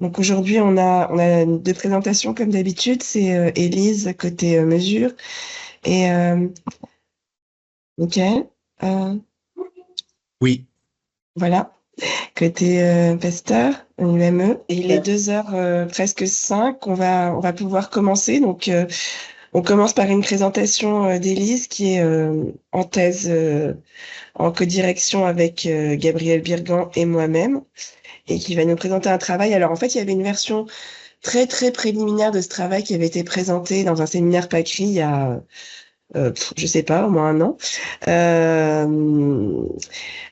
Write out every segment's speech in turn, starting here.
Donc aujourd'hui, on a deux présentations comme d'habitude. C'est Elise côté mesure et Michael, Oui. voilà, côté pasteur, UEME. Et les 2h presque 5, on va pouvoir commencer. Donc on commence par une présentation d'Elise qui est en thèse en codirection avec Gabriel Birgan et moi-même, et qui va nous présenter un travail. Alors en fait, il y avait une version très très préliminaire de ce travail qui avait été présenté dans un séminaire PACRI il y a, je sais pas, au moins un an.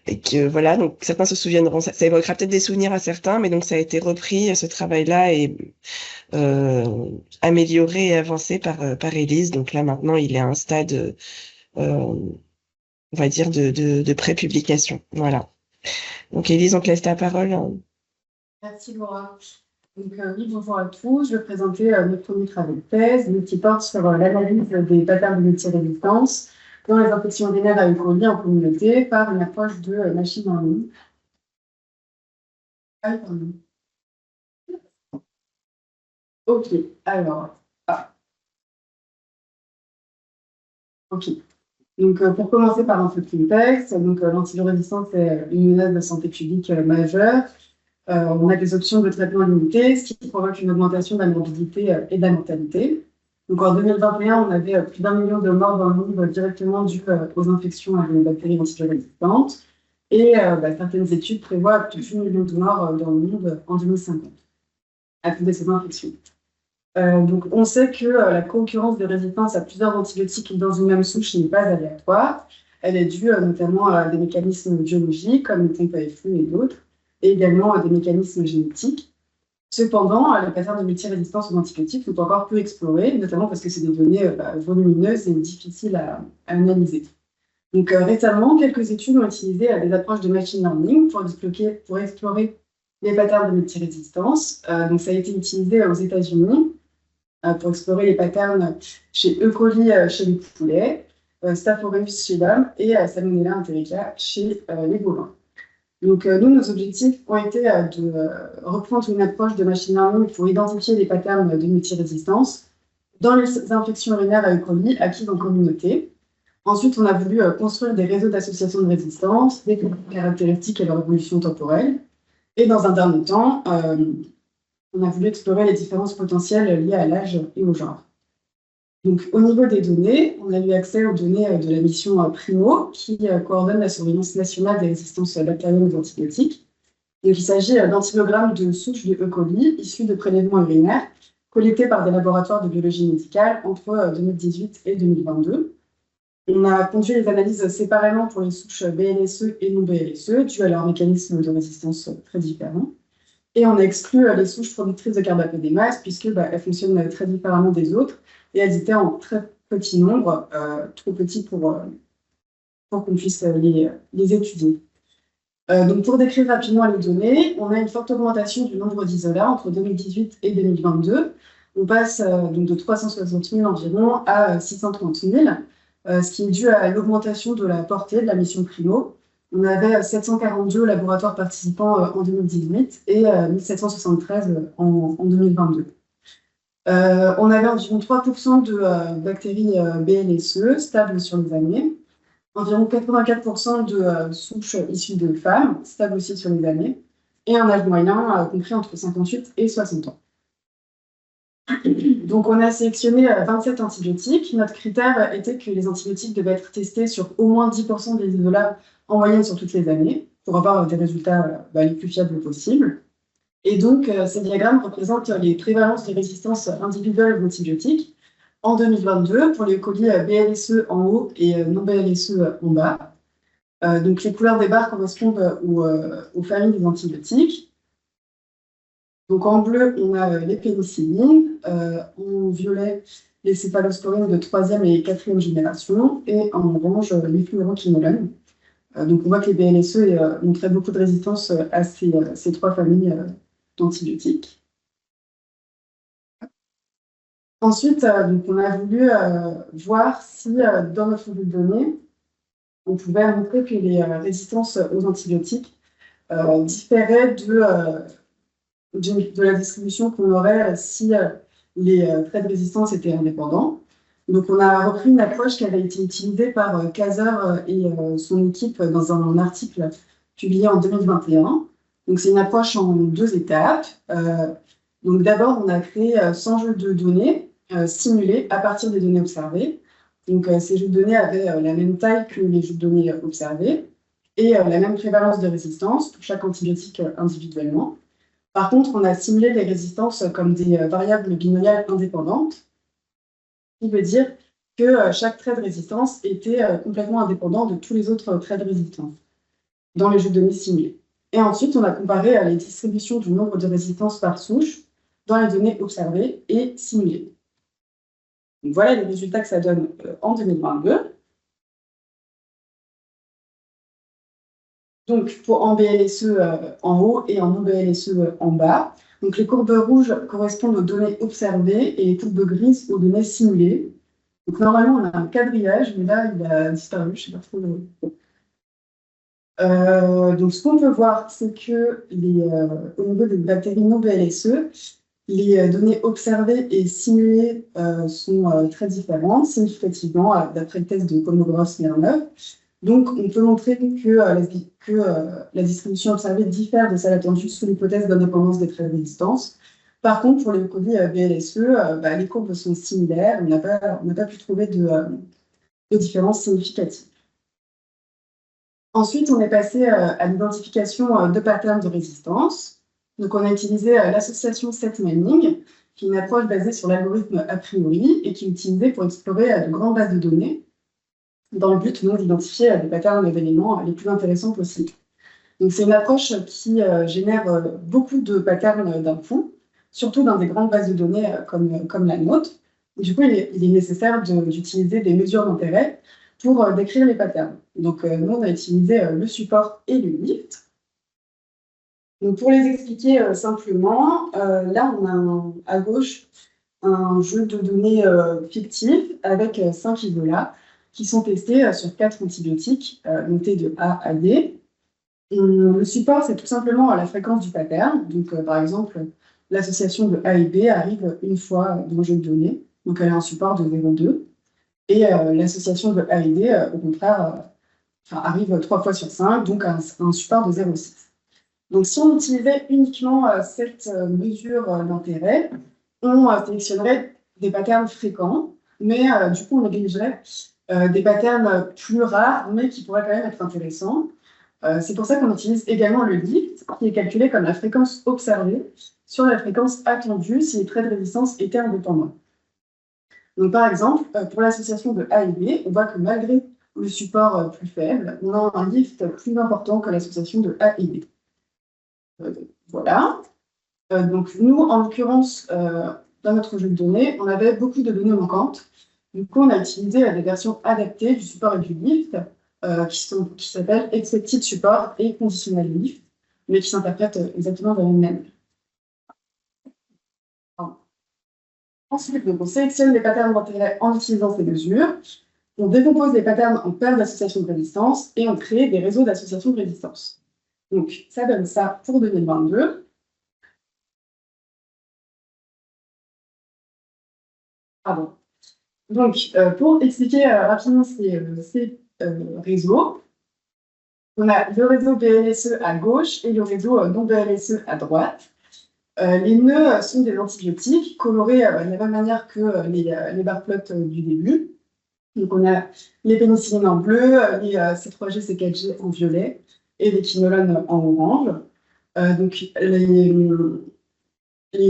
Et que voilà, donc certains se souviendront, ça évoquera peut-être des souvenirs à certains, mais donc ça a été repris, ce travail-là, et amélioré et avancé par Elise. Donc là maintenant, il est à un stade, on va dire, de pré-publication. Voilà. Donc Elise, on te laisse la parole. Merci Laura. Donc, oui, bonjour à tous. Je vais présenter notre premier travail de thèse, qui porte sur l'analyse des patterns de multi-résistance dans les infections urinaires à E. coli en communauté par une approche de machine learning. Ah, pardon. Ok, alors. Ok. Donc, pour commencer par un peu de contexte, l'antivirorésistance est une menace de santé publique majeure. On a des options de traitement limitées, ce qui provoque une augmentation de la morbidité et de la mortalité. Donc en 2021, on avait plus d'1 million de morts dans le monde directement dues aux infections à des bactéries antivirorésistantes. Et certaines études prévoient plus de 8 millions de morts dans le monde en 2050 à cause de ces infections. Donc on sait que la concurrence de résistance à plusieurs antibiotiques dans une même souche n'est pas aléatoire. Elle est due notamment à des mécanismes biologiques comme le pompe à effluves et d'autres, et également à des mécanismes génétiques. Cependant, les patterns de multi-résistance aux antibiotiques sont encore peu explorés, notamment parce que c'est des données volumineuses et difficiles à analyser. Donc récemment, quelques études ont utilisé des approches de machine learning pour explorer les patterns de multi-résistance. Donc ça a été utilisé aux États-Unis pour explorer les patterns chez E. coli chez les poulets, Staph aureus chez l'homme et Salmonella enterica chez les bovins. Donc, nous, nos objectifs ont été de reprendre une approche de machine learning pour identifier les patterns de multi-résistance dans les infections urinaires à E. coli acquises en communauté. Ensuite, on a voulu construire des réseaux d'associations de résistance, des caractéristiques et leur évolution temporelle. Et dans un dernier temps, on a voulu explorer les différences potentielles liées à l'âge et au genre. Donc, au niveau des données, on a eu accès aux données de la mission PRIMO, qui coordonne la surveillance nationale des résistances bactériennes aux antibiotiques. Donc, il s'agit d'antibiogrammes de souches de E. coli issus de prélèvements urinaires collectés par des laboratoires de biologie médicale entre 2018 et 2022. On a conduit les analyses séparément pour les souches BLSE et non BLSE, dues à leur mécanisme de résistance très différents. Et on a exclu les souches productrices de carbapédémase, puisqu'elles fonctionnent très différemment des autres, et elles étaient en très petit nombre, trop petits pour qu'on puisse les étudier. Donc pour décrire rapidement les données, on a une forte augmentation du nombre d'isolats entre 2018 et 2022. On passe donc de 360 000 environ à 630 000, ce qui est dû à l'augmentation de la portée de la mission PRIMO. On avait 742 laboratoires participants en 2018 et 1773 en 2022. On avait environ 3% de bactéries BLSE stables sur les années, environ 84% de souches issues de femmes, stables aussi sur les années, et un âge moyen compris entre 58 et 60 ans. Donc, on a sélectionné 27 antibiotiques. Notre critère était que les antibiotiques devaient être testés sur au moins 10% des isolats en moyenne sur toutes les années, pour avoir des résultats les plus fiables possibles. Et donc, ces diagrammes représentent les prévalences des résistances individuelles aux antibiotiques en 2022 pour les colis BLSE en haut et non BLSE en bas. Donc, les couleurs des barres correspondent aux familles des antibiotiques. Donc, en bleu, on a les pénicillines, en violet, les céphalosporines de 3e et 4e génération, et en orange, les fluoroquinolones. Donc, on voit que les BLSE montraient beaucoup de résistance à ces trois familles d'antibiotiques. Ensuite, donc on a voulu voir si, dans notre flux de données, on pouvait montrer que les résistances aux antibiotiques différaient de la distribution qu'on aurait si les traits de résistance étaient indépendants. Donc, on a repris une approche qui avait été utilisée par Casera et son équipe dans un article publié en 2021. Donc, c'est une approche en 2 étapes. Donc, d'abord, on a créé 100 jeux de données simulés à partir des données observées. Donc, ces jeux de données avaient la même taille que les jeux de données observés et la même prévalence de résistance pour chaque antibiotique individuellement. Par contre, on a simulé les résistances comme des variables binomiales indépendantes, ce qui veut dire que chaque trait de résistance était complètement indépendant de tous les autres traits de résistance dans les jeux de données simulés. Et ensuite, on a comparé les distributions du nombre de résistances par souche dans les données observées et simulées. Donc, voilà les résultats que ça donne en 2022. Donc, en BLSE en haut et en non-BLSE en bas. Donc, les courbes rouges correspondent aux données observées et les courbes grises aux données simulées. Donc, normalement, on a un quadrillage, mais là, il a disparu, je ne sais pas trop. Donc, ce qu'on peut voir, c'est que au niveau des bactéries non-BLSE, les données observées et simulées sont très différentes, significativement, d'après le test de Kolmogorov-Smirnov. Donc, on peut montrer que la distribution observée diffère de celle attendue sous l'hypothèse d'indépendance des traits de résistance. Par contre, pour les colis BLSE, les courbes sont similaires, on n'a pas pu trouver de différence significative. Ensuite, on est passé à l'identification de patterns de résistance. Donc, on a utilisé l'association set-mining, qui est une approche basée sur l'algorithme a priori et qui est utilisée pour explorer de grandes bases de données, dans le but d'identifier des patterns d'événements les plus intéressants possibles. Donc, c'est une approche qui génère beaucoup de patterns d'un coup, surtout dans des grandes bases de données comme la nôtre. Et du coup, il est nécessaire d'utiliser des mesures d'intérêt pour décrire les patterns. Donc, nous, on a utilisé le support et le lift. Donc, pour les expliquer simplement, là, on a à gauche un jeu de données fictif avec 5 isolats qui sont testés sur 4 antibiotiques notés de A à D. Le support, c'est tout simplement la fréquence du pattern. Donc, par exemple, l'association de A et B arrive une fois dans le jeu de données. Donc, elle a un support de 0,2. Et l'association de A et D, au contraire, arrive 3 fois sur 5, donc un support de 0,6. Donc, si on utilisait uniquement cette mesure d'intérêt, on sélectionnerait des patterns fréquents, mais du coup, on négligerait des patterns plus rares, mais qui pourraient quand même être intéressants. C'est pour ça qu'on utilise également le lift, qui est calculé comme la fréquence observée sur la fréquence attendue si les traits de résistance étaient indépendants. Donc, par exemple, pour l'association de A et B, on voit que malgré le support plus faible, on a un lift plus important que l'association de A et B. Voilà. Donc, nous, en l'occurrence, dans notre jeu de données, on avait beaucoup de données manquantes. Du coup, on a utilisé des versions adaptées du support et du lift qui s'appellent Expected Support et Conditional Lift, mais qui s'interprètent exactement de la même manière. Ensuite, donc, on sélectionne les patterns d'intérêt en utilisant ces mesures. On décompose les patterns en paires d'associations de résistance et on crée des réseaux d'associations de résistance. Donc, ça donne ça pour 2022. Pardon. Donc, pour expliquer rapidement ces réseaux, on a le réseau BLSE à gauche et le réseau non BLSE à droite. Les nœuds sont des antibiotiques colorés de la même manière que les barres plots du début. Donc, on a les pénicillines en bleu, les C3G, C4G en violet et les quinolones en orange. Donc, les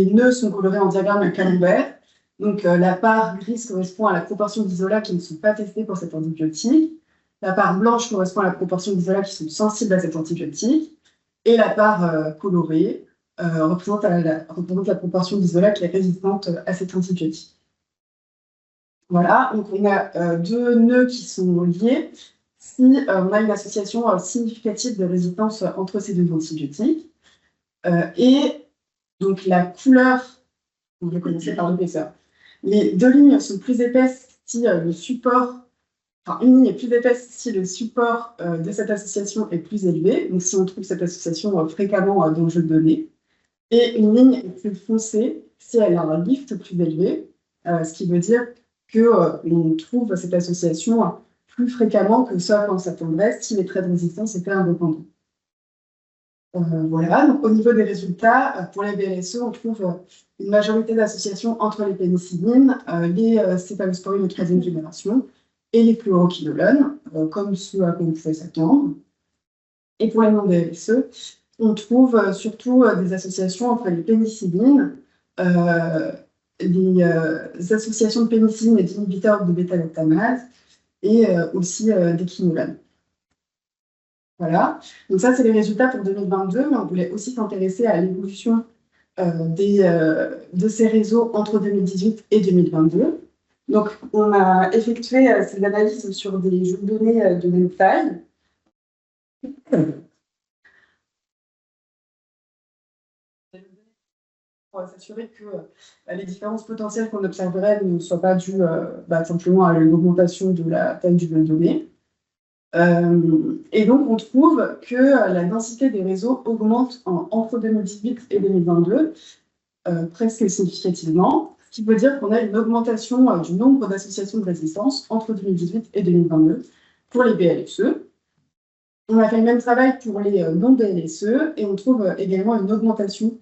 nœuds sont colorés en diagramme camembert. Donc, la part grise correspond à la proportion d'isolats qui ne sont pas testés pour cet antibiotique. La part blanche correspond à la proportion d'isolats qui sont sensibles à cet antibiotique. Et la part colorée représente la proportion d'isolats qui est résistante à cet antibiotique. Voilà, donc on a 2 nœuds qui sont liés si on a une association significative de résistance entre ces 2 antibiotiques. Et donc la couleur, on va commencer par l'épaisseur. Les 2 lignes sont plus épaisses si le support, enfin une ligne est plus épaisse si le support de cette association est plus élevé, donc si on trouve cette association fréquemment dans le jeu de données. Et une ligne est plus foncée si elle a un lift plus élevé, ce qui veut dire qu'on trouve cette association plus fréquemment que ce à quoi on s'attendrait si les traits de résistance étaient indépendants. Voilà, donc au niveau des résultats, pour les BLSE, on trouve une majorité d'associations entre les pénicillines, les céphalosporines de troisième génération et les fluoroquinolones, comme ce à quoi on pouvait s'attendre. Et pour les non-BLSE, on trouve surtout des associations entre les pénicillines, les associations de pénicilline et d'inhibiteurs de bêta-lactamase, et aussi des quinolones. Voilà, donc ça c'est les résultats pour 2022, mais on voulait aussi s'intéresser à l'évolution de ces réseaux entre 2018 et 2022. Donc on a effectué ces analyses sur des jeux de données de même taille. Pour s'assurer que les différences potentielles qu'on observerait ne soient pas dues simplement à l'augmentation de la taille du jeu de données. Et donc, on trouve que la densité des réseaux augmente entre 2018 et 2022, presque significativement, ce qui veut dire qu'on a une augmentation du nombre d'associations de résistance entre 2018 et 2022 pour les BLSE. On a fait le même travail pour les non-BLSE et on trouve également une augmentation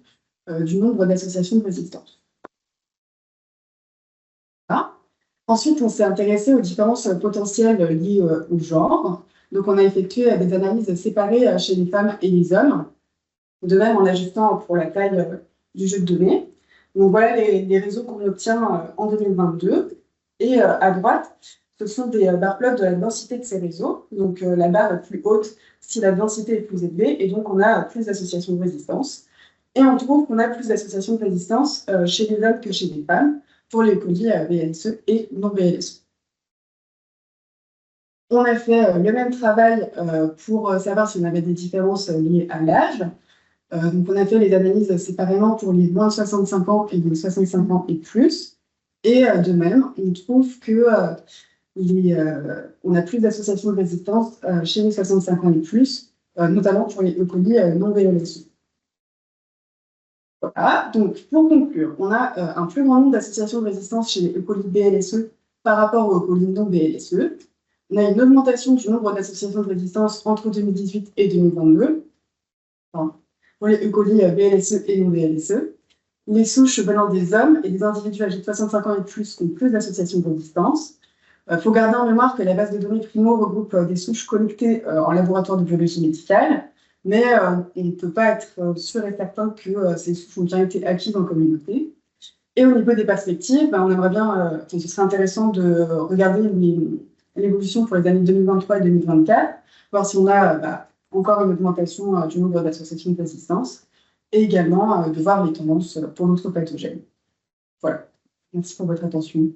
du nombre d'associations de résistance. Voilà. Ensuite, on s'est intéressé aux différences potentielles liées au genre. Donc, on a effectué des analyses séparées chez les femmes et les hommes, de même en ajustant pour la taille du jeu de données. Donc, voilà les réseaux qu'on obtient en 2022. Et à droite, ce sont des barres plots de la densité de ces réseaux. Donc, la barre est plus haute si la densité est plus élevée, et donc on a plus d'associations de résistance. Et on trouve qu'on a plus d'associations de résistance chez les hommes que chez les femmes, pour les colis BLSE et non BLSE. On a fait le même travail pour savoir si on avait des différences liées à l'âge. Donc, on a fait les analyses séparément pour les moins de 65 ans et les 65 ans et plus. Et de même, on trouve que on a plus d'associations de résistance chez les 65 ans et plus, notamment pour les colis non BLSE. Voilà, donc pour conclure, on a un plus grand nombre d'associations de résistance chez les E. coli BLSE par rapport aux E. coli non BLSE. On a une augmentation du nombre d'associations de résistance entre 2018 et 2022, enfin, pour les E. coli BLSE et non BLSE. Les souches venant des hommes et des individus âgés de 65 ans et plus ont plus d'associations de résistance. Il faut garder en mémoire que la base de données Primo regroupe des souches collectées en laboratoire de biologie médicale, mais on ne peut pas être sûr et certain que ces souches ont bien été acquises en communauté. Et au niveau des perspectives, on aimerait bien, ce serait intéressant de regarder l'évolution pour les années 2023 et 2024, voir si on a encore une augmentation du nombre d'associations de résistance, et également de voir les tendances pour d'autres pathogènes. Voilà, merci pour votre attention.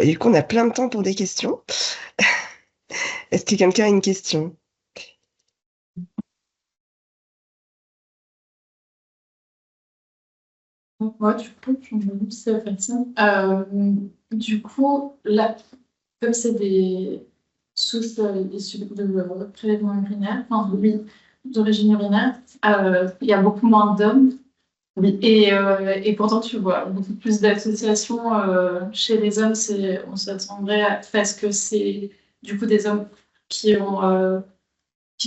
Du coup, on a plein de temps pour des questions. Est-ce que quelqu'un a une question? Moi, du coup, je me dis c'est facile. Du coup, là, comme c'est des souches issues de prélèvement urinaire, enfin, oui, d'origine urinaire, il y a beaucoup moins d'hommes. Oui. Et pourtant, tu vois beaucoup plus d'associations chez les hommes. On s'attendrait parce que c'est du coup des hommes qui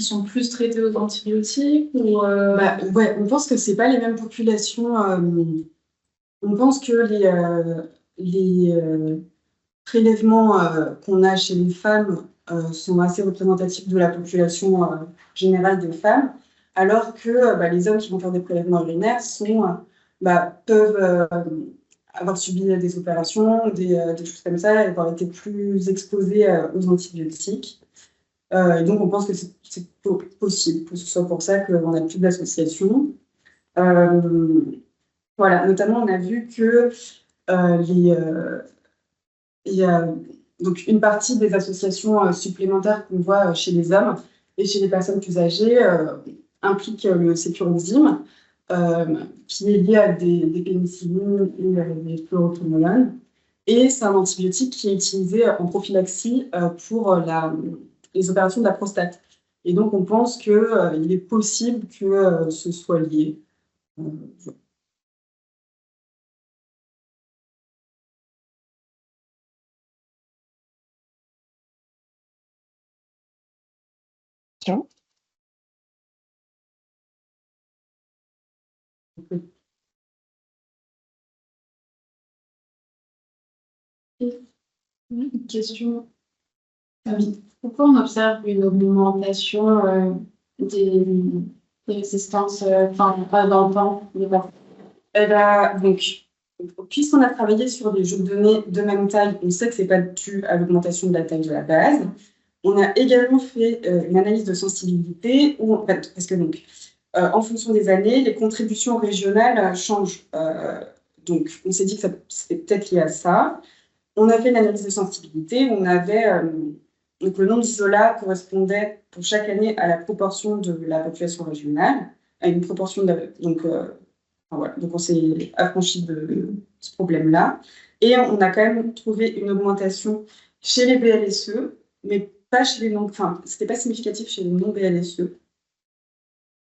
sont plus traités aux antibiotiques ou ouais, on pense que c'est pas les mêmes populations. On pense que les prélèvements qu'on a chez les femmes sont assez représentatifs de la population générale des femmes, alors que les hommes qui vont faire des prélèvements urinaires peuvent avoir subi des opérations, des choses comme ça, et avoir été plus exposés aux antibiotiques. Et donc, on pense que c'est possible que ce soit pour ça qu'on a plus d'associations. Voilà, notamment, on a vu que il y a donc une partie des associations supplémentaires qu'on voit chez les hommes et chez les personnes plus âgées impliquent le sécurenzyme, qui est lié à des pénicillines et des fluoroquinolones. Et c'est un antibiotique qui est utilisé en prophylaxie pour les opérations de la prostate. Et donc, on pense qu'il est possible que ce soit lié. Tiens. Une question. Pourquoi on observe une augmentation des résistances dans le temps? Eh ben, donc, puisqu'on a travaillé sur des jeux de données de même taille, on sait que ce n'est pas dû à l'augmentation de la taille de la base. On a également fait une analyse de sensibilité, parce que donc, en fonction des années, les contributions régionales changent. Donc, on s'est dit que c'était peut-être lié à ça. On a fait une analyse de sensibilité. On avait donc le nombre d'isolats correspondait pour chaque année à la proportion de la population régionale, à une proportion voilà. Donc on s'est affranchi de ce problème-là. Et on a quand même trouvé une augmentation chez les BLSE, mais pas chez les non, enfin, c'était pas significatif chez les non-BLSE.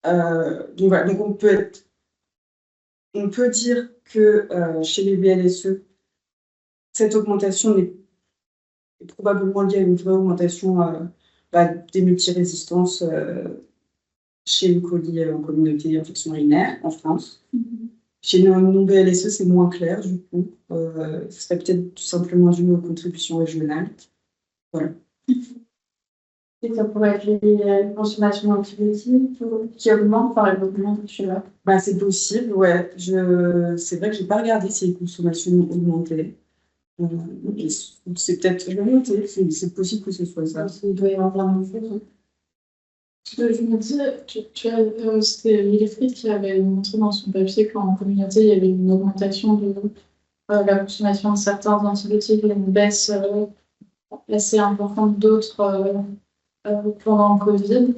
Donc voilà, donc on peut dire que chez les BLSE, cette augmentation est probablement liée à une vraie augmentation des multi-résistances chez le coli en communauté d'infection urinaire en France. Chez nos non-BLSE, c'est moins clair, du coup. Ce serait peut-être tout simplement dû aux contributions régionales. Voilà. Et ça pourrait être lié à une consommation d'antibiotiques qui augmente par l'évolution de celui-là. Bah, c'est possible, ouais. C'est vrai que je n'ai pas regardé si les consommations augmentaient. C'est peut-être remonté, c'est possible que ce soit ça. Il doit y avoir un effet. Je me dis, c'était Wilfried qui avait montré dans son papier qu'en communauté, il y avait une augmentation de la consommation de certains antibiotiques et une baisse assez importante d'autres pendant le Covid.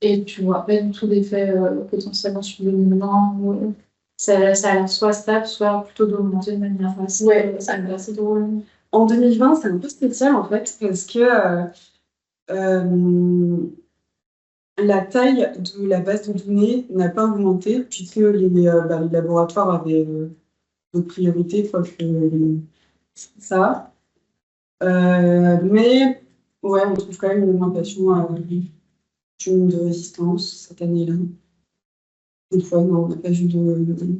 Et tu vois pas du tout d'effet potentiellement sur le mouvement. Ça a l'air soit stable, soit plutôt d'augmenter de manière assez drôle. En 2020, c'est un peu spécial en fait, parce que la taille de la base de données n'a pas augmenté, puisque les laboratoires avaient d'autres priorités que ça. Mais ouais, on trouve quand même une augmentation du nombre de résistance cette année-là. Une fois, non, on n'a pas vu d'effet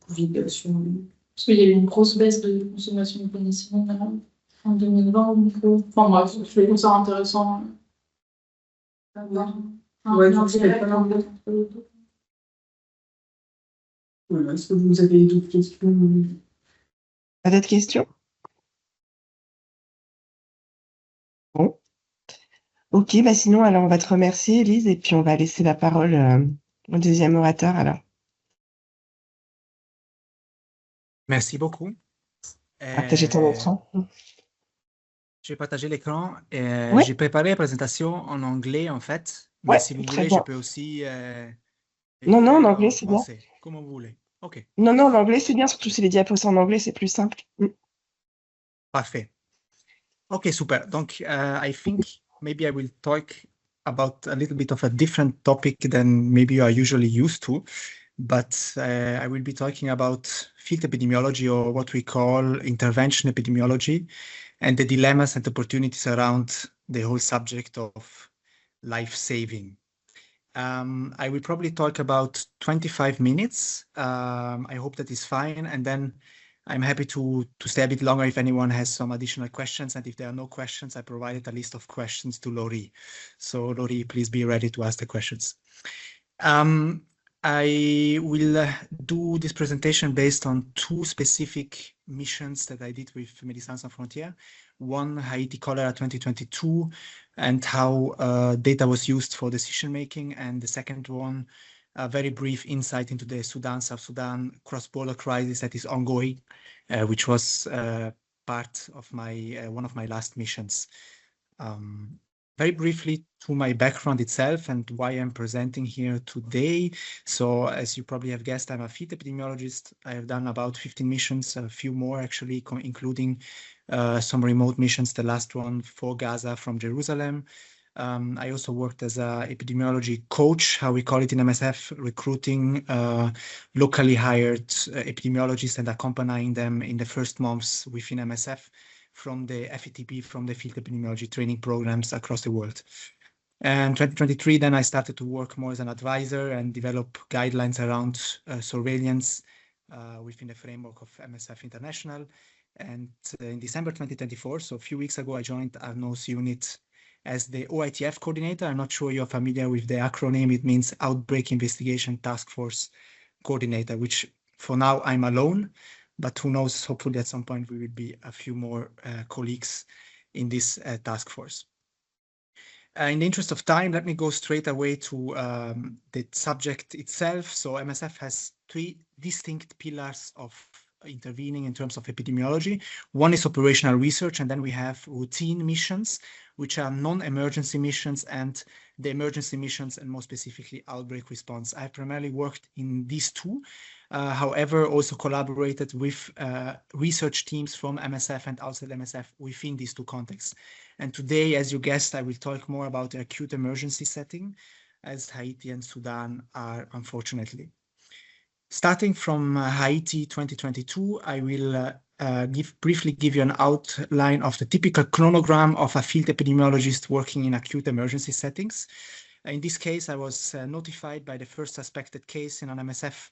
Covid sur. Parce qu'il y a eu une grosse baisse de consommation de pénicilline en 2020. Donc, enfin bref, je trouve ça intéressant. Ouais, voilà, est-ce que vous avez d'autres questions? Pas d'autres questions? Bon. Ok, bah sinon, alors on va te remercier, Elise, et puis on va laisser la parole au deuxième orateur, alors. Merci beaucoup. Partager ton écran. Je vais partager l'écran. Ouais. J'ai préparé la présentation en anglais, en fait. Mais Ouais, si vous très voulez, bien. je peux aussi Non, en faire anglais, en c'est bien. français, comme vous voulez. OK. Non, en anglais, c'est bien, surtout si les diapos sont en anglais, c'est plus simple. Parfait. OK, super. Donc, I think maybe I will talk about a little bit of a different topic than maybe you are usually used to. But I will be talking about field epidemiology, or what we call intervention epidemiology, and the dilemmas and opportunities around the whole subject of life-saving. I will probably talk about 25 minutes. I hope that is fine. And then I'm happy to stay a bit longer if anyone has some additional questions. And if there are no questions, I provided a list of questions to Laurie. So Laurie, please be ready to ask the questions. I will do this presentation based on two specific missions that I did with Médecins Sans Frontières. One, Haiti Cholera 2022, and how data was used for decision making. And the second one, a very brief insight into the Sudan-South Sudan cross-border crisis that is ongoing, which was part of my one of my last missions. Very briefly to my background itself and why I'm presenting here today. So as you probably have guessed, I'm a field epidemiologist. I have done about 15 missions, a few more actually, including some remote missions, the last one for Gaza from Jerusalem. I also worked as an epidemiology coach, how we call it in MSF, recruiting locally hired epidemiologists and accompanying them in the first months within MSF from the FETP, from the field epidemiology training programs across the world. And 2023, then I started to work more as an advisor and develop guidelines around surveillance within the framework of MSF International. And in December 2024, so a few weeks ago, I joined Arnaud's unit as the OITF coordinator. I'm not sure you're familiar with the acronym. It means Outbreak Investigation Task Force Coordinator, which for now I'm alone, but who knows, hopefully at some point we will be a few more colleagues in this task force. In the interest of time, let me go straight away to the subject itself. So MSF has three distinct pillars of intervening in terms of epidemiology. One is operational research, and then we have routine missions, which are non-emergency missions, and the emergency missions, and more specifically outbreak response. I've primarily worked in these two, however, also collaborated with research teams from MSF and outside MSF within these two contexts. And today, as you guessed, I will talk more about the acute emergency setting, as Haiti and Sudan are, unfortunately. Starting from Haiti 2022, I will briefly give you an outline of the typical chronogram of a field epidemiologist working in acute emergency settings. In this case, I was notified by the first suspected case in an MSF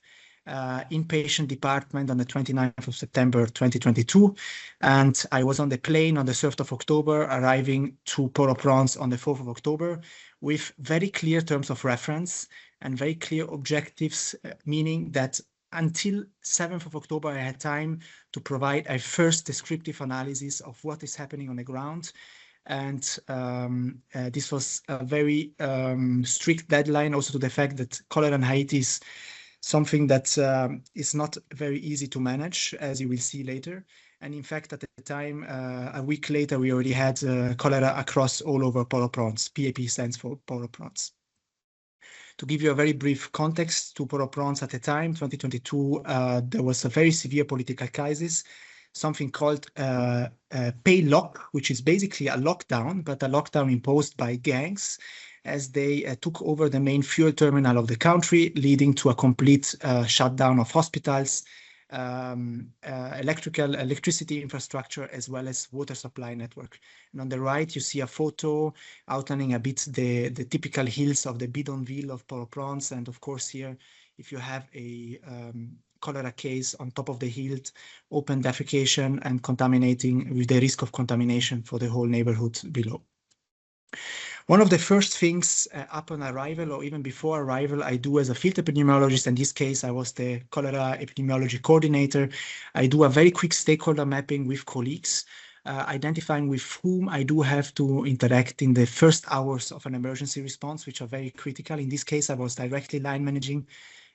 inpatient department on the 29th of September 2022, and I was on the plane on the 3rd of October, arriving to Port-au-Prince on the 4th of October with very clear terms of reference and very clear objectives, meaning that until 7th of October, I had time to provide a first descriptive analysis of what is happening on the ground. And this was a very strict deadline, also to the fact that cholera in Haiti is something that is not very easy to manage, as you will see later. And in fact, at the time, a week later, we already had cholera across all over Port-au-Prince. PAP stands for Port-au-Prince. To give you a very brief context to Port-au-Prince at the time, 2022, there was a very severe political crisis, something called pay lock, which is basically a lockdown, but a lockdown imposed by gangs, as they took over the main fuel terminal of the country, leading to a complete shutdown of hospitals, electricity infrastructure, as well as water supply network. And on the right, you see a photo outlining a bit the typical hills of the bidonville of Port-au-Prince. And of course here, if you have a cholera case on top of the hill, open defecation and contaminating with the risk of contamination for the whole neighborhood below. One of the first things upon arrival, or even before arrival, I do as a field epidemiologist, in this case, I was the cholera epidemiology coordinator. I do a very quick stakeholder mapping with colleagues, identifying with whom I do have to interact in the first hours of an emergency response, which are very critical. In this case, I was directly line managing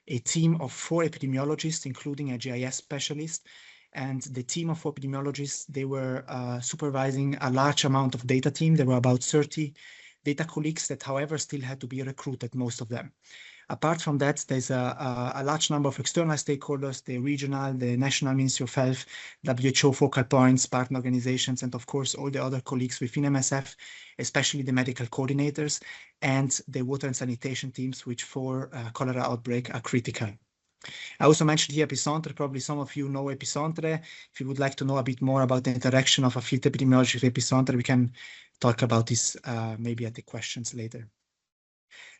a team of 4 epidemiologists, including a GIS specialist. And the team of epidemiologists, they were supervising a large amount of data team. There were about 30 data colleagues that, however, still had to be recruited, most of them. Apart from that, there's a large number of external stakeholders, the regional, the National Ministry of Health, WHO focal points, partner organizations, and of course, all the other colleagues within MSF, especially the medical coordinators and the water and sanitation teams, which for cholera outbreak are critical. I also mentioned here Epicentre. Probably some of you know Epicentre. If you would like to know a bit more about the interaction of a field epidemiologist with Epicentre, we can talk about this maybe at the questions later.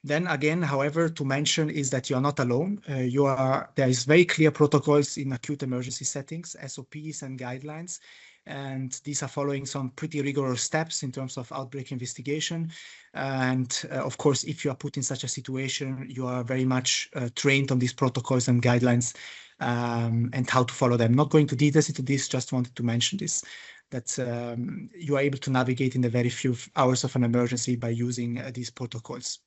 Then again, however, to mention is that you are not alone. There is very clear protocols in acute emergency settings, SOPs and guidelines. And these are following some pretty rigorous steps in terms of outbreak investigation. And of course, if you are put in such a situation, you are very much trained on these protocols and guidelines and how to follow them. Not going to details into this, just wanted to mention this, that you are able to navigate in the very few hours of an emergency by using these protocols.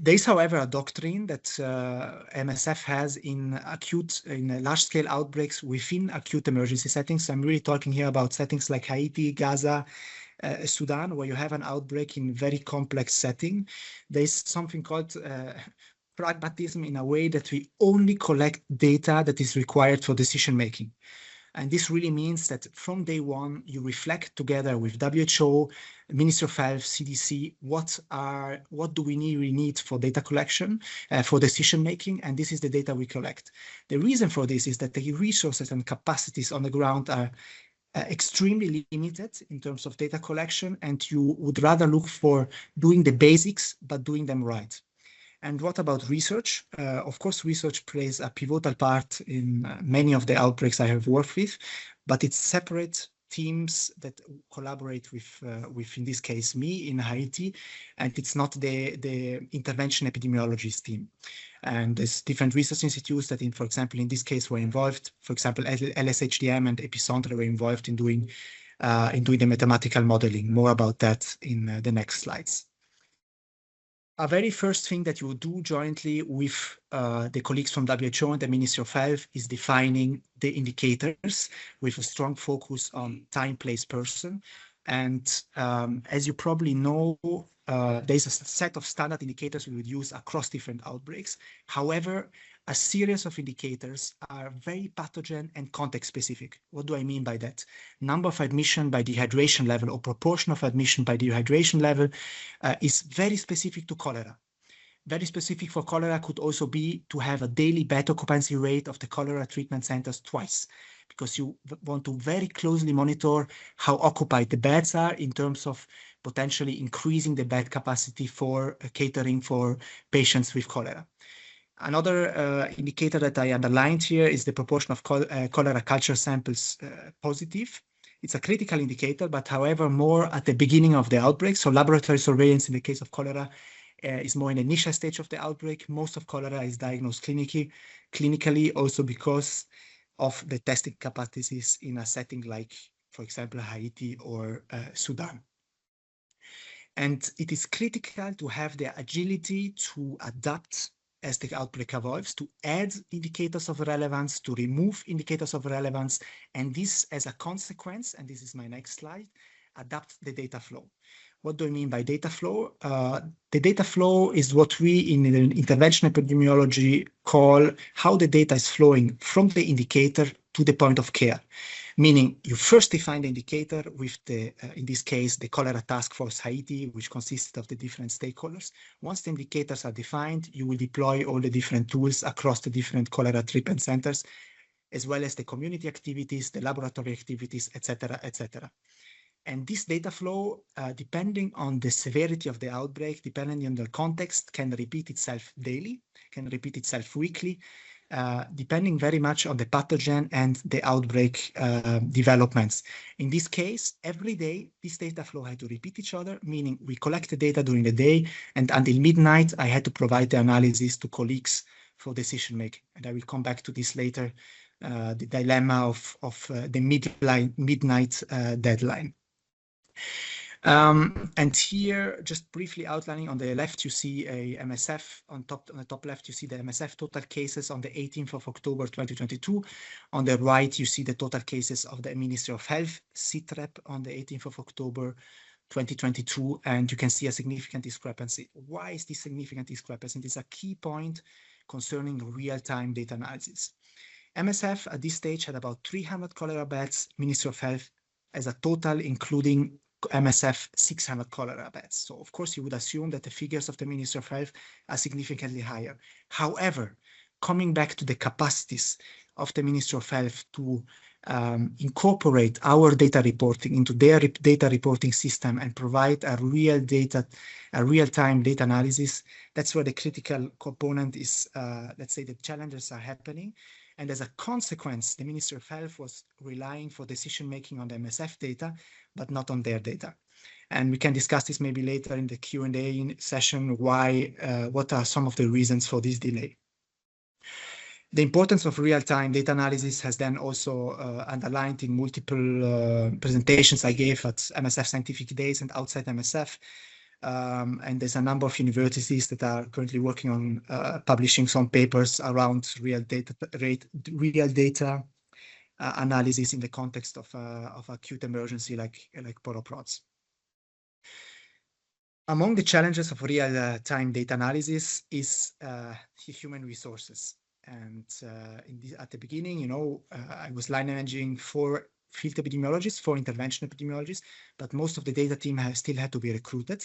There is, however, a doctrine that MSF has in large-scale outbreaks within acute emergency settings. I'm really talking here about settings like Haiti, Gaza, Sudan, where you have an outbreak in very complex setting, there's something called pragmatism, in a way that we only collect data that is required for decision making. And this really means that from day one, you reflect together with WHO, Ministry of Health, CDC, what do we need for data collection, for decision making, and this is the data we collect. The reason for this is that the resources and capacities on the ground are extremely limited in terms of data collection, and you would rather look for doing the basics, but doing them right. And what about research? Of course, research plays a pivotal part in many of the outbreaks I have worked with, but it's separate teams that collaborate with, in this case, me in Haiti, and it's not the intervention epidemiologist team. And there's different research institutes that, for example, in this case, were involved. For example, LSHDM and Epicentre were involved in doing the mathematical modeling. More about that in the next slides. A very first thing that you do jointly with the colleagues from WHO and the Ministry of Health is defining the indicators with a strong focus on time, place, person. And as you probably know, there's a set of standard indicators we would use across different outbreaks. However, a series of indicators are very pathogen and context specific. What do I mean by that? Number of admission by dehydration level, or proportion of admission by dehydration level, is very specific to cholera. Very specific for cholera could also be to have a daily bed occupancy rate of the cholera treatment centers twice, because you want to very closely monitor how occupied the beds are in terms of potentially increasing the bed capacity for catering for patients with cholera. Another indicator that I underlined here is the proportion of cholera culture samples positive. It's a critical indicator, but however, more at the beginning of the outbreak. So laboratory surveillance in the case of cholera is more in the initial stage of the outbreak. Most of cholera is diagnosed clinically, also because of the testing capacities in a setting like, for example, Haiti or Sudan. And it is critical to have the agility to adapt as the outbreak evolves, to add indicators of relevance, to remove indicators of relevance, and this as a consequence, and this is my next slide, adapt the data flow. What do I mean by data flow? The data flow is what we in intervention epidemiology call how the data is flowing from the indicator to the point of care. Meaning you first define the indicator with the, in this case, the Cholera Task Force Haiti, which consisted of the different stakeholders. Once the indicators are defined, you will deploy all the different tools across the different cholera treatment centers, as well as the community activities, the laboratory activities, etc., etc. And this data flow, depending on the severity of the outbreak, depending on the context, can repeat itself daily, can repeat itself weekly, depending very much on the pathogen and the outbreak developments. In this case, every day, this data flow had to repeat each other, meaning we collect the data during the day, and until midnight, I had to provide the analysis to colleagues for decision making. And I will come back to this later, the dilemma of the midnight deadline. And here, just briefly outlining, on the left, you see a MSF. On the top left, you see the MSF total cases on the 18th of October 2022. On the right, you see the total cases of the Ministry of Health, CTREP, on the 18th of October 2022, and you can see a significant discrepancy. Why is this significant discrepancy? This is a key point concerning real-time data analysis. MSF at this stage had about 300 cholera beds, Ministry of Health as a total, including MSF, 600 cholera beds. So of course you would assume that the figures of the Ministry of Health are significantly higher. However, coming back to the capacities of the Ministry of Health to incorporate our data reporting into their data reporting system and provide a real-time data analysis, that's where the critical component is, let's say the challenges are happening. And as a consequence, the Ministry of Health was relying for decision-making on the MSF data, but not on their data. And we can discuss this maybe later in the Q&A session, why, what are some of the reasons for this delay. The importance of real-time data analysis has then also underlined in multiple presentations I gave at MSF Scientific Days and outside MSF. And there's a number of universities that are currently working on publishing some papers around real data analysis in the context of acute emergency like poroprods. Among the challenges of real-time data analysis is human resources. And at the beginning, I was line managing 4 field epidemiologists, 4 intervention epidemiologists, but most of the data team still had to be recruited.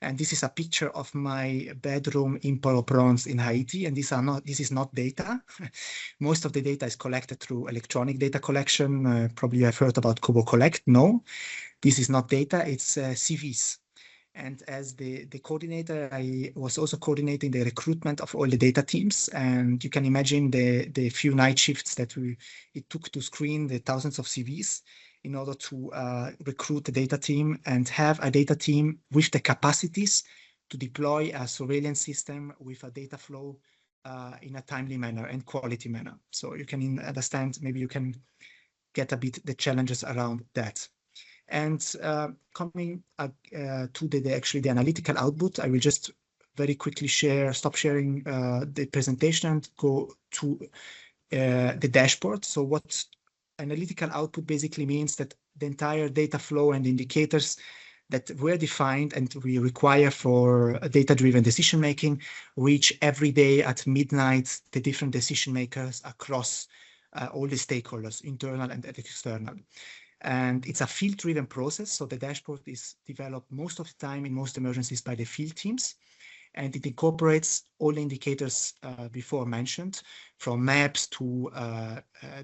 And this is a picture of my bedroom in Port-au-Prince in Haiti, and this is not data. Most of the data is collected through electronic data collection. Probably you have heard about Kobo Collect. No, this is not data, it's CVs. And as the coordinator, I was also coordinating the recruitment of all the data teams. And you can imagine the few night shifts that it took to screen the thousands of CVs in order to recruit the data team and have a data team with the capacities to deploy a surveillance system with a data flow in a timely manner and quality manner. So you can understand, maybe you can get a bit the challenges around that. And coming to the analytical output, I will just very quickly stop sharing the presentation and go to the dashboard. So what analytical output basically means that the entire data flow and indicators that were defined and we require for data-driven decision-making reach every day at midnight the different decision makers across all the stakeholders, internal and external. And it's a field-driven process, so the dashboard is developed most of the time in most emergencies by the field teams, and it incorporates all the indicators before mentioned, from maps to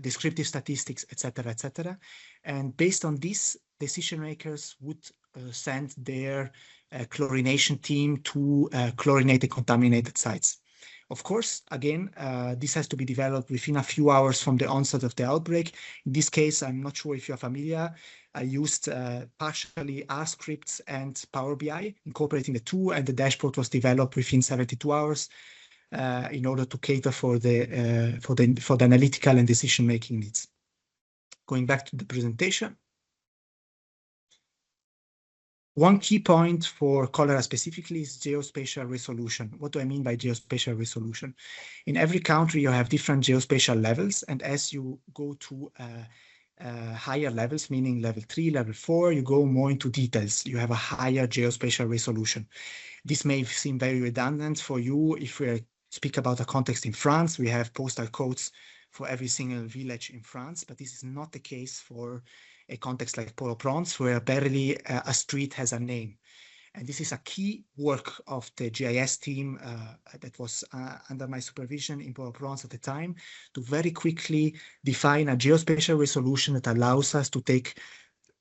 descriptive statistics, etc., etc. And based on this, decision makers would send their chlorination team to chlorinated contaminated sites. Of course, again, this has to be developed within a few hours from the onset of the outbreak. In this case, I'm not sure if you're familiar. I used partially R scripts and Power BI, incorporating the two, and the dashboard was developed within 72 hours in order to cater for the analytical and decision-making needs. Going back to the presentation. One key point for cholera specifically is geospatial resolution. What do I mean by geospatial resolution? In every country, you have different geospatial levels, and as you go to higher levels, meaning level 3, level 4, you go more into details. You have a higher geospatial resolution. This may seem very redundant for you. If we speak about a context in France, we have postal codes for every single village in France, but this is not the case for a context like Port-au-Prince, where barely a street has a name. And this is a key work of the GIS team that was under my supervision in Port-au-Prince at the time, to very quickly define a geospatial resolution that allows us to take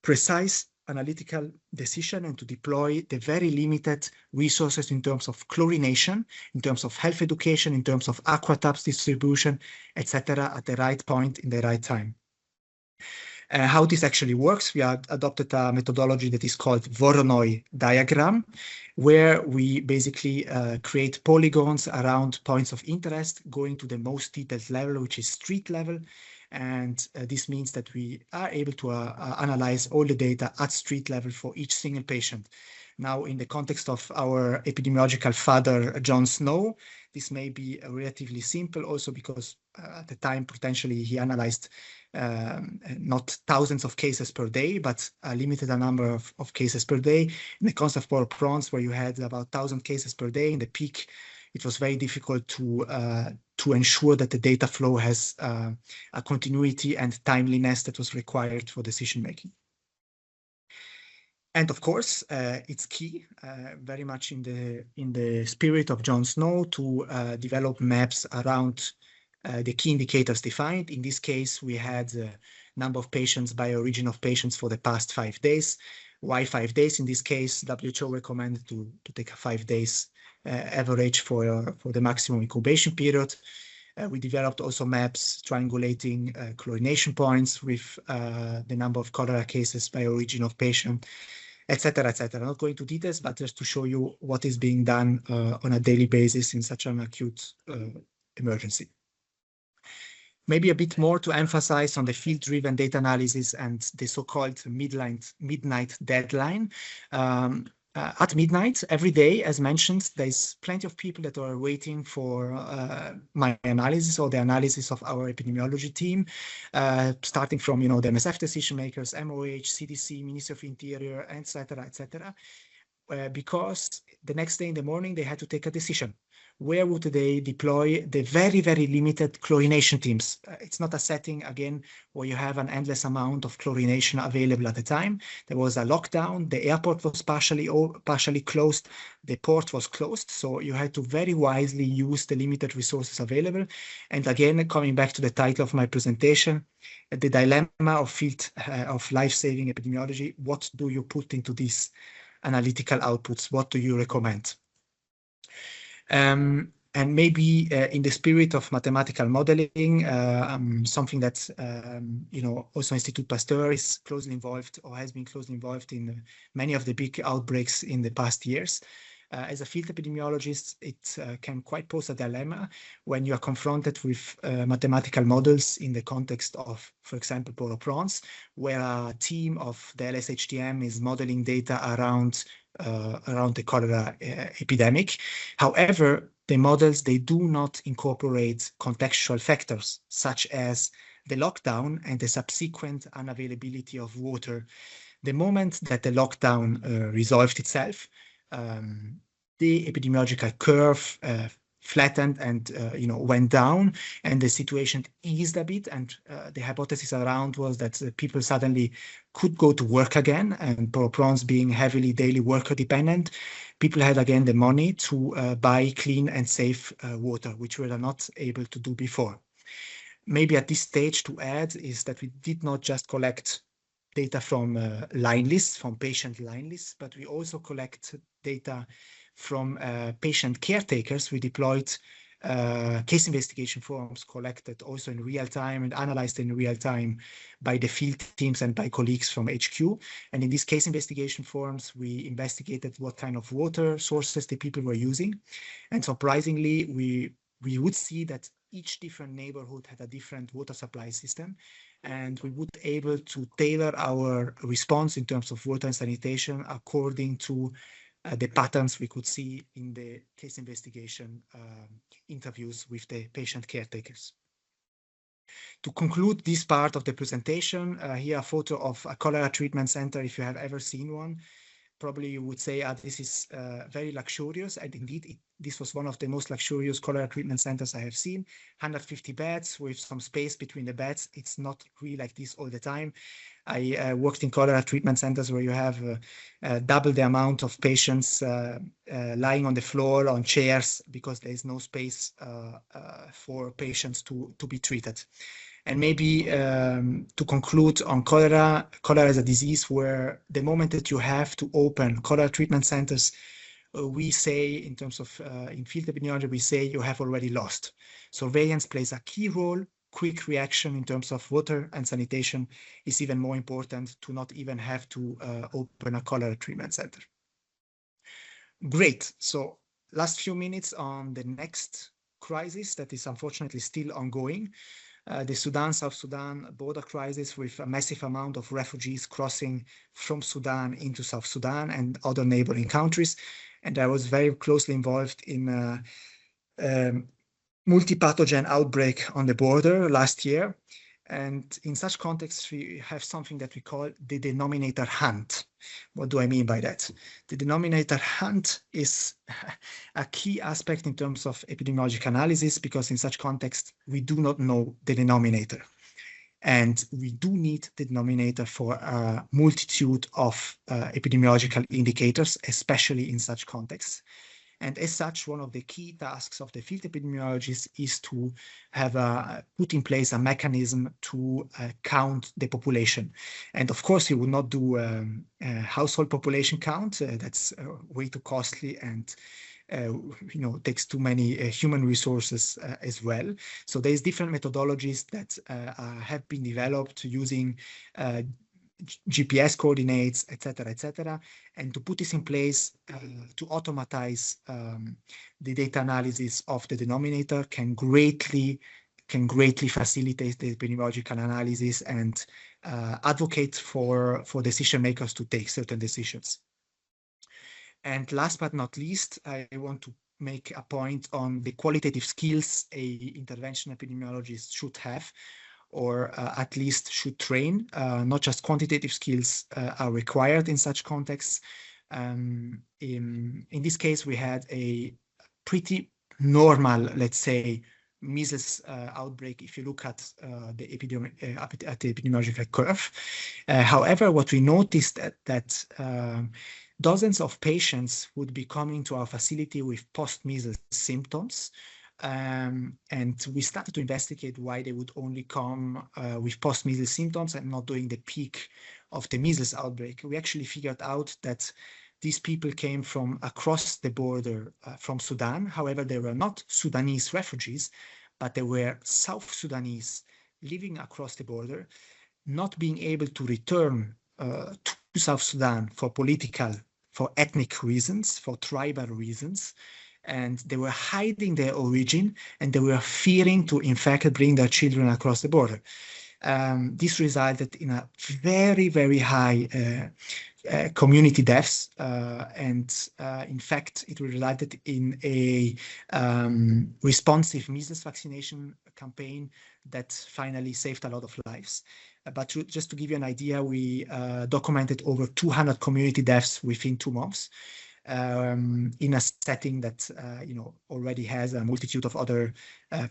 precise analytical decision and to deploy the very limited resources in terms of chlorination, in terms of health education, in terms of aquatabs distribution, etc., at the right point in the right time. How this actually works, we adopted a methodology that is called Voronoi diagram, where we basically create polygons around points of interest, going to the most detailed level, which is street level. And this means that we are able to analyze all the data at street level for each single patient. Now, in the context of our epidemiological father, John Snow, this may be relatively simple also because at the time, potentially, he analyzed not thousands of cases per day, but a limited number of cases per day. In the context of Port-au-Prince, where you had about 1,000 cases per day in the peak, it was very difficult to ensure that the data flow has a continuity and timeliness that was required for decision making. And of course, it's key, very much in the spirit of John Snow, to develop maps around the key indicators defined. In this case, we had the number of patients by origin of patients for the past 5 days. Why 5 days? In this case, WHO recommended to take a 5 days average for the maximum incubation period. We developed also maps triangulating chlorination points with the number of cholera cases by origin of patient, etc., etc. Not going into details, but just to show you what is being done on a daily basis in such an acute emergency. Maybe a bit more to emphasize on the field-driven data analysis and the so-called midnight deadline. at midnight every day, as mentioned, there's plenty of people that are waiting for my analysis or the analysis of our epidemiology team, starting from, the MSF decision makers, MOH, CDC, Ministry of Interior, etc., because the next day in the morning, they had to take a decision. Where would they deploy the very, very limited chlorination teams? It's not a setting, again, where you have an endless amount of chlorination available at the time. There was a lockdown. The airport was partially closed. The port was closed. So you had to very wisely use the limited resources available. And again, coming back to the title of my presentation, the dilemma of field of life-saving epidemiology, what do you put into these analytical outputs? What do you recommend? And maybe in the spirit of mathematical modeling, something that, also Institut Pasteur is closely involved or has been closely involved in many of the big outbreaks in the past years. As a field epidemiologist, it can quite pose a dilemma when you are confronted with mathematical models in the context of, for example, poroprons, where a team of the LSHTM is modeling data around the cholera epidemic. However, the models, they do not incorporate contextual factors such as the lockdown and the subsequent unavailability of water. The moment that the lockdown resolved itself, the epidemiological curve flattened and went down, and the situation eased a bit. And the hypothesis around was that people suddenly could go to work again, and poroprons being heavily daily worker dependent, people had again the money to buy clean and safe water, which we were not able to do before. Maybe at this stage to add is that we did not just collect data from line lists, from patient line lists, but we also collect data from patient caretakers. We deployed case investigation forms collected also in real time and analyzed in real time by the field teams and by colleagues from HQ. And in these case investigation forms, we investigated what kind of water sources the people were using. And surprisingly, we would see that each different neighborhood had a different water supply system, and we would able to tailor our response in terms of water and sanitation according to the patterns we could see in the case investigation interviews with the patient caretakers. To conclude this part of the presentation, here a photo of a cholera treatment center. If you have ever seen one, probably you would say, this is very luxurious. And indeed, this was one of the most luxurious cholera treatment centers I have seen. 150 beds with some space between the beds. It's not really like this all the time. I worked in cholera treatment centers where you have double the amount of patients lying on the floor on chairs because there is no space for patients to be treated. And maybe to conclude on cholera is a disease where the moment that you have to open cholera treatment centers, we say in terms of in field epidemiology, we say you have already lost. Surveillance plays a key role. Quick reaction in terms of water and sanitation is even more important, to not even have to open a cholera treatment center. Great. So last few minutes on the next crisis that is unfortunately still ongoing. The South Sudan border crisis, with a massive amount of refugees crossing from Sudan into South Sudan and other neighboring countries. And I was very closely involved in multi-pathogen outbreak on the border last year. And in such contexts, we have something that we call the denominator hunt. What do I mean by that? The denominator hunt is a key aspect in terms of epidemiological analysis, because in such context, we do not know the denominator. And we do need the denominator for a multitude of epidemiological indicators, especially in such contexts. And as such, one of the key tasks of the field epidemiologist is to have put in place a mechanism to count the population. And of course, you would not do a household population count. That's way too costly and takes too many human resources as well. So there's different methodologies that have been developed using GPS coordinates, etc., and to put this in place to automatize the data analysis of the denominator can greatly facilitate the epidemiological analysis and advocate for decision makers to take certain decisions. And last but not least, I want to make a point on the qualitative skills a intervention epidemiologist should have, or at least should train. Not just quantitative skills are required in such contexts. In this case, we had a pretty normal, let's say, measles outbreak if you look at the epidemiological curve. However, what we noticed that dozens of patients would be coming to our facility with post-measles symptoms. And we started to investigate why they would only come with post-measles symptoms and not during the peak of the measles outbreak. We actually figured out that these people came from across the border from Sudan. However, they were not Sudanese refugees, but they were South Sudanese living across the border, not being able to return to South Sudan for political, for ethnic reasons, for tribal reasons. And they were hiding their origin, and they were fearing to, in fact, bring their children across the border. This resulted in a very, very high community deaths, and in fact, it resulted in a responsive measles vaccination campaign that finally saved a lot of lives. But just to give you an idea, we documented over 200 community deaths within 2 months. In a setting that already has a multitude of other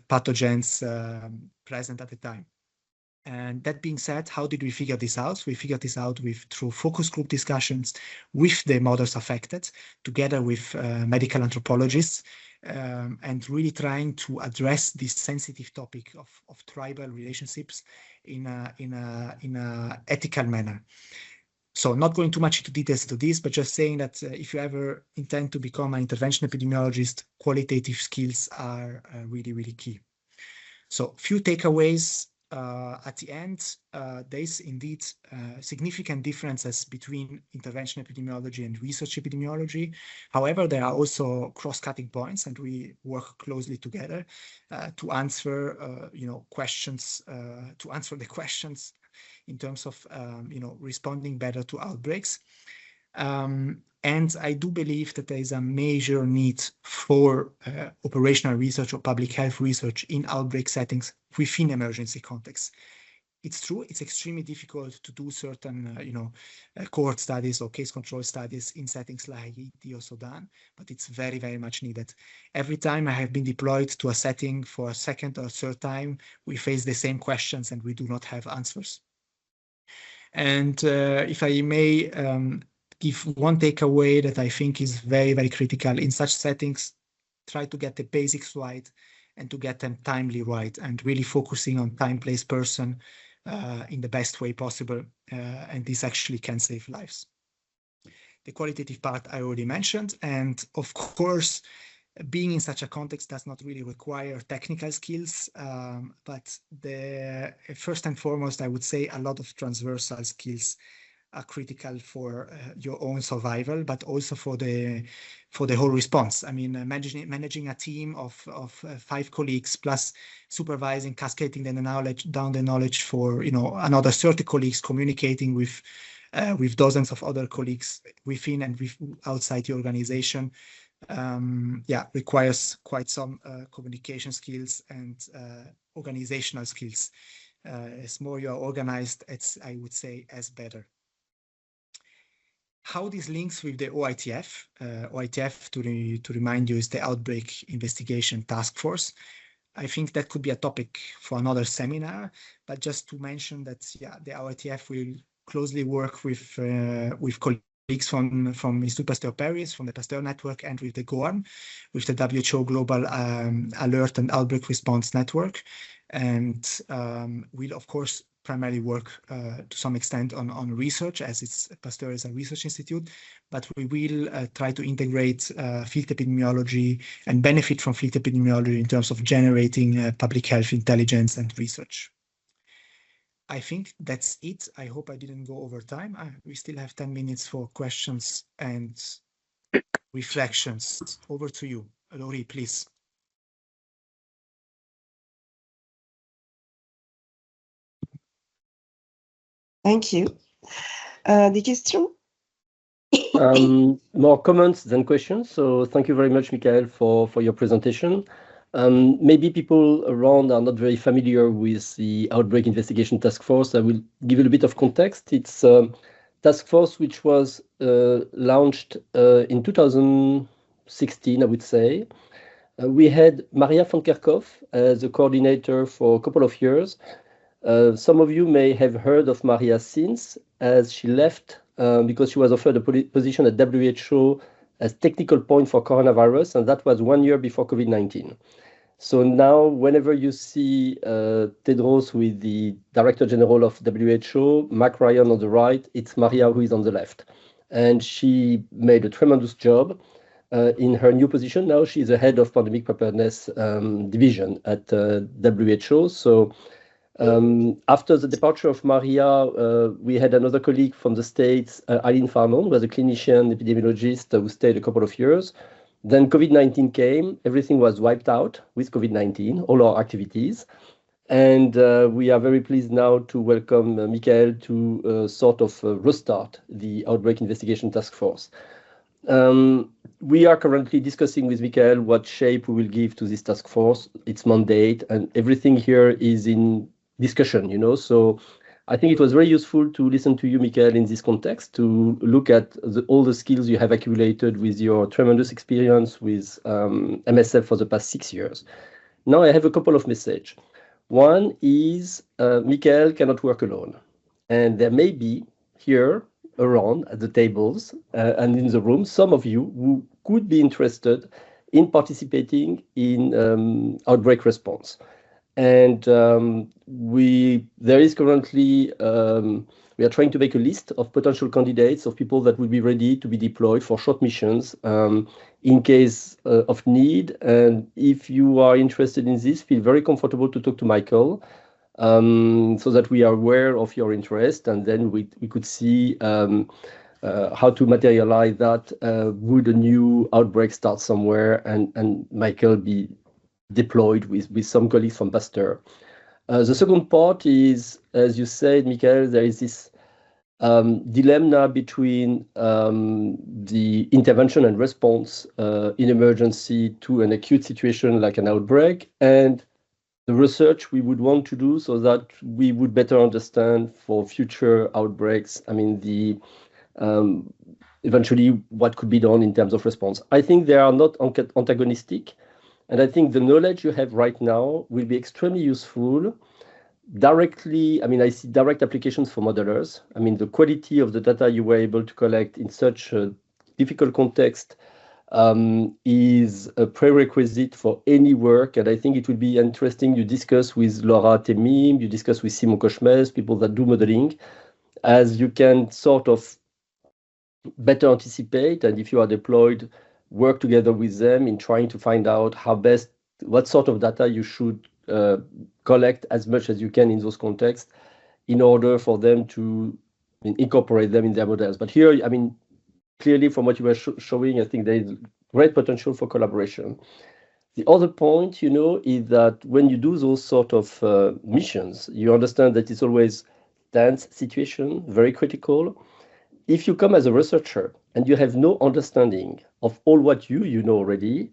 pathogens present at the time. And that being said, how did we figure this out? We figured this out through focus group discussions with the mothers affected, together with medical anthropologists, and really trying to address this sensitive topic of tribal relationships in a ethical manner. So not going too much into details to this, but just saying that if you ever intend to become an intervention epidemiologist, qualitative skills are really, really key. So few takeaways at the end. There is indeed significant differences between intervention epidemiology and research epidemiology. However, there are also cross-cutting points, and we work closely together to answer questions, to answer the questions in terms of responding better to outbreaks. And I do believe that there is a major need for operational research or public health research in outbreak settings within emergency contexts. It's true, it's extremely difficult to do certain, cohort studies or case control studies in settings like Haiti or Sudan, but it's very, very much needed. Every time I have been deployed to a setting for a second or third time, we face the same questions and we do not have answers. And if I may give one takeaway that I think is very, very critical in such settings, try to get the basics right and to get them timely right, and really focusing on time, place, person in the best way possible. And this actually can save lives. The qualitative part I already mentioned, and of course, being in such a context does not really require technical skills, but first and foremost, I would say a lot of transversal skills are critical for your own survival, but also for the whole response. I mean, managing a team of 5 colleagues, plus supervising, cascading the knowledge down the knowledge for another 30 colleagues, communicating with dozens of other colleagues within and outside the organization. Requires quite some communication skills and organizational skills. As more you are organized, I would say, as better. How this links with the OITF. OITF, to remind you, is the Outbreak Investigation Task Force. I think that could be a topic for another seminar, but just to mention that, the OITF will closely work with colleagues from Institut Pasteur Paris, from the Pasteur Network, and with the GOAN, with the WHO Global Alert and Outbreak Response Network. And we'll, of course, primarily work to some extent on research, as Pasteur is a research institute, but we will try to integrate field epidemiology and benefit from field epidemiology in terms of generating public health intelligence and research. I think that's it. I hope I didn't go over time. We still have 10 minutes for questions and reflections. Over to you, Laurie, please. Thank you. Des questions? More comments than questions. So thank you very much, Michael, for your presentation. Maybe people around are not very familiar with the Outbreak Investigation Task Force. I will give you a bit of context. It's a task force which was launched in 2016, I would say. We had Maria van Kerkhoff as a coordinator for a couple of years. Some of you may have heard of Maria since, as she left because she was offered a position at WHO as technical point for coronavirus, and that was 1 year before COVID-19. So now, whenever you see Tedros with the Director General of WHO, Mac Ryan on the right, it's Maria who is on the left. And she made a tremendous job in her new position. Now she's the head of Pandemic Preparedness Division at WHO. So after the departure of Maria, we had another colleague from the States, Eileen Farnon, who was a clinician epidemiologist who stayed a couple of years. Then COVID-19 came, everything was wiped out with COVID-19, all our activities. And we are very pleased now to welcome Michael to sort of restart the Outbreak Investigation Task Force. We are currently discussing with Michael what shape we will give to this task force, its mandate, and everything here is in discussion, you know. So I think it was very useful to listen to you, Michael, in this context, to look at all the skills you have accumulated with your tremendous experience with MSF for the past 6 years. Now I have a couple of messages. One is Michael cannot work alone. And there may be here around at the tables and in the room, some of you who could be interested in participating in outbreak response. And there is currently, we are trying to make a list of potential candidates of people that would be ready to be deployed for short missions in case of need. And if you are interested in this, feel very comfortable to talk to Michael. So that we are aware of your interest, and then we could see how to materialize that. Would a new outbreak start somewhere, and Michael be deployed with some colleagues from Pasteur? The second part is, as you said, Michael, there is this dilemma between the intervention and response in emergency to an acute situation like an outbreak, and the research we would want to do so that we would better understand for future outbreaks, I mean, the eventually what could be done in terms of response. I think they are not antagonistic, and I think the knowledge you have right now will be extremely useful directly. I mean, I see direct applications for modelers. I mean, the quality of the data you were able to collect in such a difficult context is a prerequisite for any work, and I think it would be interesting you discuss with Laura Temime, you discuss with Simon Kochmes, people that do modeling, as you can sort of better anticipate, and if you are deployed, work together with them in trying to find out how best, what sort of data you should collect as much as you can in those contexts in order for them to incorporate them in their models. But here, I mean, clearly, from what you were showing, I think there is great potential for collaboration. The other point, you know, is that when you do those sort of missions, you understand that it's always tense situation, very critical. If you come as a researcher and you have no understanding of all what you know already,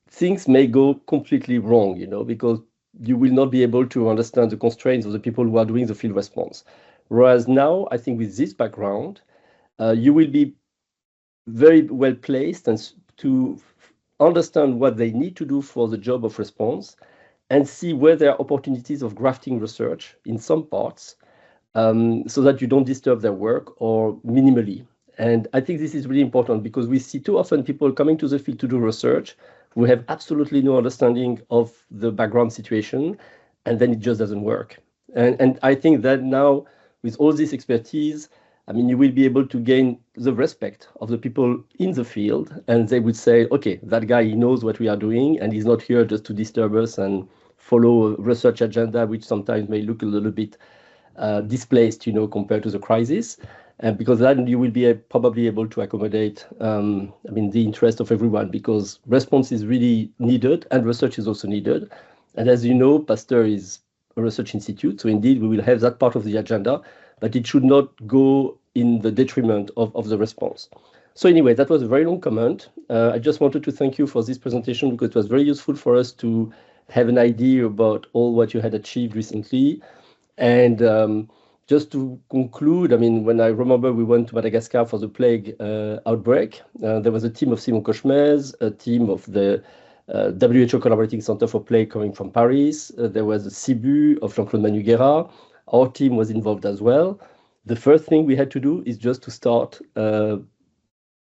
things may go completely wrong, you know, because you will not be able to understand the constraints of the people who are doing the field response. Whereas now, I think with this background, you will be very well placed and to understand what they need to do for the job of response and see where there are opportunities of grafting research in some parts so that you don't disturb their work or minimally. And I think this is really important because we see too often people coming to the field to do research who have absolutely no understanding of the background situation, and then it just doesn't work. And I think that now, with all this expertise, I mean, you will be able to gain the respect of the people in the field, and they would say, okay, that guy, he knows what we are doing, and he's not here just to disturb us and follow a research agenda, which sometimes may look a little bit displaced, you know, compared to the crisis. Because then you will be probably able to accommodate, I mean, the interest of everyone, because response is really needed and research is also needed. And as you know, Pasteur is a research institute, so indeed we will have that part of the agenda, but it should not go in the detriment of the response. So anyway, that was a very long comment. I just wanted to thank you for this presentation because it was very useful for us to have an idea about all what you had achieved recently. And just to conclude, I mean, when I remember we went to Madagascar for the plague outbreak, there was a team of Simon Cauchemez, a team of the WHO Collaborating Center for Plague coming from Paris. There was a CIBU of Jean-Claude Manuguera. Our team was involved as well. The first thing we had to do is just to start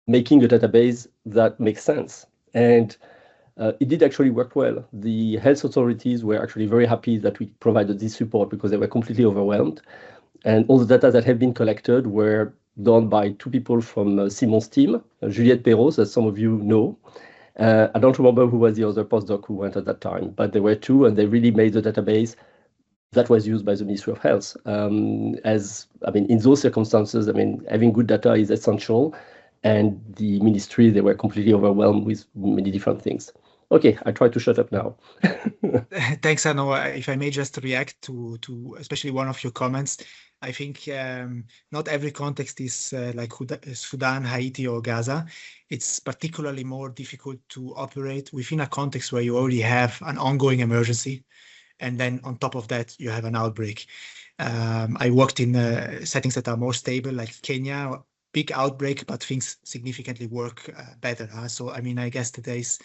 making a database that makes sense. And it did actually work well. The health authorities were actually very happy that we provided this support because they were completely overwhelmed. And all the data that have been collected were done by two people from Simon's team, Juliette Perros, as some of you know. I don't remember who was the other postdoc who went at that time, but there were two, and they really made the database that was used by the Ministry of Health. In those circumstances, I mean, having good data is essential, and the ministry, they were completely overwhelmed with many different things. Okay, I try to shut up now. Thanks, Arno. If I may just react to especially one of your comments, I think not every context is like Sudan, Haiti, or Gaza. It's particularly more difficult to operate within a context where you already have an ongoing emergency, and then on top of that, you have an outbreak. I worked in settings that are more stable, like Kenya, big outbreak, but things significantly work better. So, I mean, I guess that there's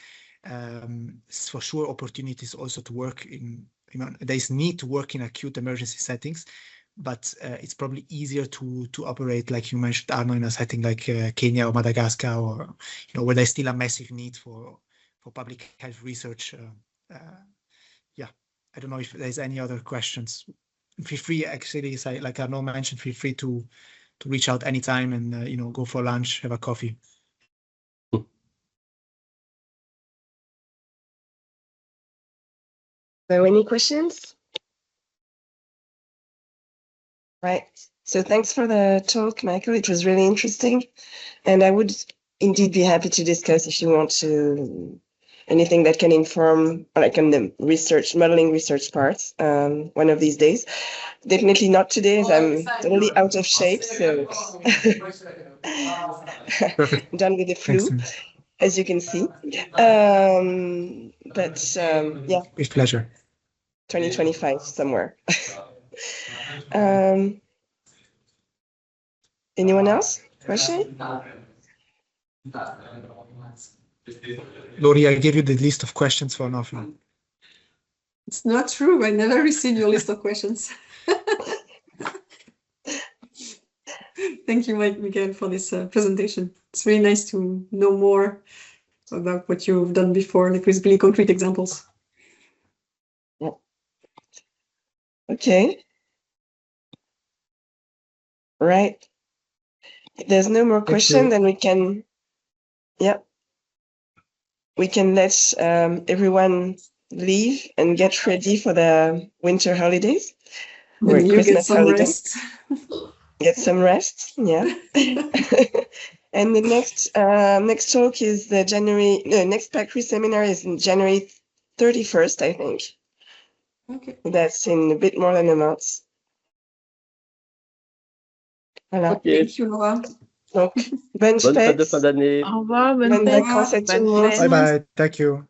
for sure opportunities also to work in, there's need to work in acute emergency settings, but it's probably easier to operate, like you mentioned, Arno, in a setting like Kenya or Madagascar, or where there's still a massive need for public health research. Yeah, I don't know if there's any other questions. Feel free, actually, like Arno mentioned, feel free to reach out anytime and go for lunch, have a coffee. So any questions? Right. So thanks for the talk, Michael. It was really interesting. And I would indeed be happy to discuss if you want to anything that can inform, like on the modeling research parts, one of these days. Definitely not today, as I'm totally out of shape. So I'm done with the flu. Thanks. As you can see. Yeah. With pleasure. 2025 somewhere. Anyone else? Question? Lori, I gave you the list of questions for nothing. It's not true. I never received your list of questions. Thank you, Miguel, for this presentation. It's really nice to know more about what you've done before, like with really concrete examples. Yeah. Okay. Right. If there's no more question, then we can, we can let everyone leave and get ready for the winter holidays or Christmas holidays. Get some rest, yeah. And the next talk is the next PACRI seminar is in January 31st, I think. Okay. That's in a bit more than a month. Voilà. Okay. Thank you, Laura. Donc, bonne fête. Bonne fête de fin d'année. Au revoir, bonne Bonnes fête. vacances à tout le monde. Bye bye. Thank you.